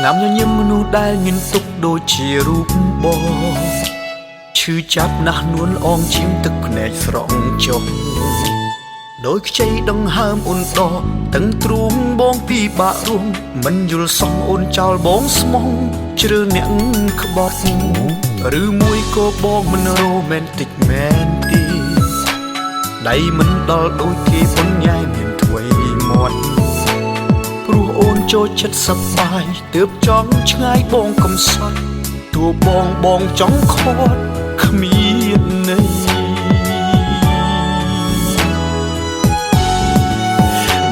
ស្នាមញញឹមមនុស្សដែលញញទុកដូចជារូបបងឈឺចាប់ណាស់នួនអងឈាមទឹកភ្នែកស្រង់ចុះដោយខ្ចីដង្ហើមអូនដកទាំងទ្រូងបងពីបាក់រួមមិនយល់សោះអូនចោលបងស្មងជ្រើអ្នកក្បត់ឬមួយក៏បងមិនរ៉ូមែនទិកមែនទេដៃមិនដល់ដូចគេប៉ុនញ៉ៃមានធ្វេមាត់ព្រោះអូនចូលចិត្តសប្បាយទើបចង់ឆ្ងាយបងកំសត់ទោះបងចង់ខត់គ្មានន័យ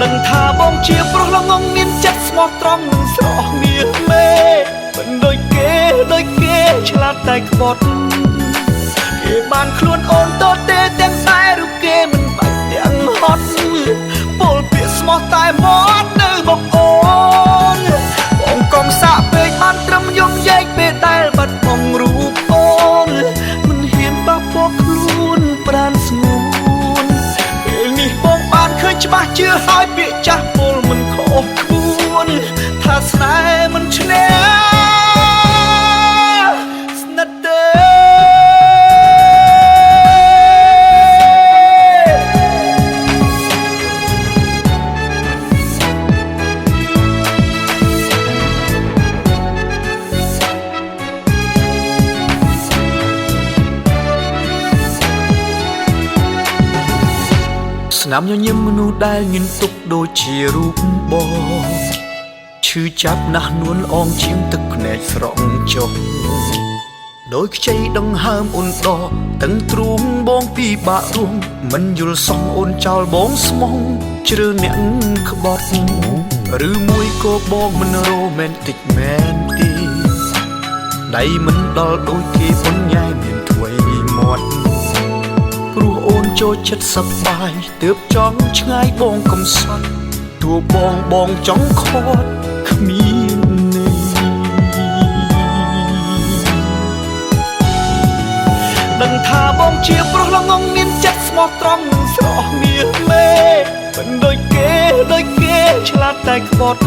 ដឹងថាបងជាប្រុសល្ងងមានចិត្តស្មោះត្រង់និងស្រស់មៀលមេមិនដូចគេឆ្លាតតែក្បត់គេបានខ្លួនអូនតទេទាំងតែឬគេមិនបាច់ទាំងហត់ពលពាក្យស្មោះតែមាត់នៅមកអូនបងកុំសាក់ពេកបានត្រឹមយំយែកពេលដែលបាត់បង់រូបអូនមិនហ៊ានបោះពោខ្លួនប្រានស្ងួនពេលនេះបងបានឃើញច្បាស់ជឿហើយពាក្យចាស់ពលមិនខុសខ្លួនថាស្នេហ៍មិនឈ្នះស្និទ្ធទេស្នាមញញឹមមនុស្សដែលញញទុកដូចជារូបបងឈឺចាប់ណាស់នួនអងឈាមទឹកភ្នែកស្រង់ចុះដោយខ្ចីដង្ហើមអូនដកទាំងទ្រូងបងពីបាក់រួមមិនយល់សោះអូនចោលបងស្មងជ្រើអ្នកក្បត់ឬមួយក៏បងមិនរ៉ូមែនទិកមែនទេដៃមិនដល់ដូចគេប៉ុនញ៉ៃមានធ្វេមាត់ព្រោះអូនចូលចិត្តសប្បាយទើបចង់ឆ្ងាយបងកំសត់ទោះបងចង់ខត់គ្មានន័យដឹងថាបងជាប្រុសល្ងងមានចិត្តស្មោះត្រង់និងស្រស់មៀលមេមិនដូចគេឆ្លាតតែក្បត់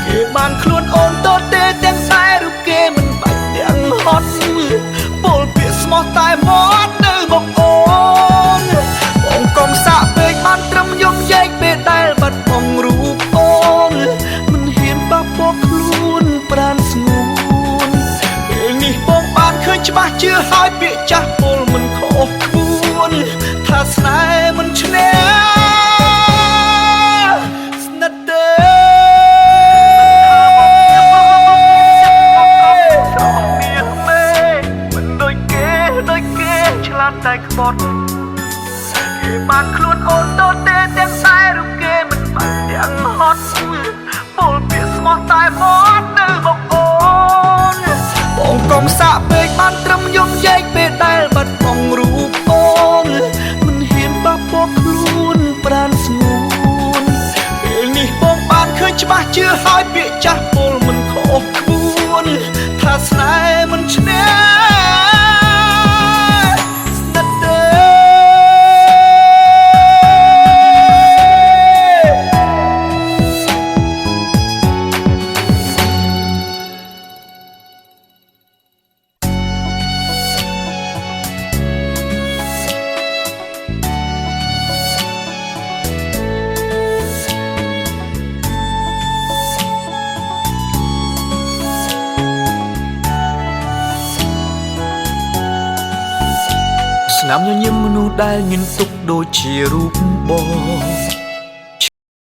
គេបានខ្លួនអូនតទេទាំងតែឬគេមិនបាច់ទាំងហត់ពលពាក្យស្មោះតែមាត់នៅមកអូនបងកុំសាក់ពេកបានត្រឹមយំយែកពេលដែលបាត់បង់រូបអូនមិនហ៊ានបោះពោខ្លួនប្រានស្ងួនពេលនេះបងបានឃើញច្បាស់ជឿហើយពាក្យចាស់ពលមិនខុសខ្លួនថាស្នេហ៍មិនឈ្នះស្និទ្ធទេឆ្លាតតែក្បត់គេបានខ្លួនអូនតទេទាំងតែឬគេមិនបាច់ទាំងហត់ពលពាក្យស្មោះតែមាត់នៅមកអូនបងកុំសាក់ពេកបានត្រឹមយំយែកពេលដែលបាត់បង់រូបអូនមិនហ៊ានបោះពោខ្លួនប្រានស្ងួនពេលនេះបងបានឃើញច្បាស់ជឿហើយពាក្យចាស់ពលមិនខុសខ្លួនថាស្នេហ៍មិនឈ្នះស្នាមញញឹមមនុស្សដែលញញទុកដូចជារូបបង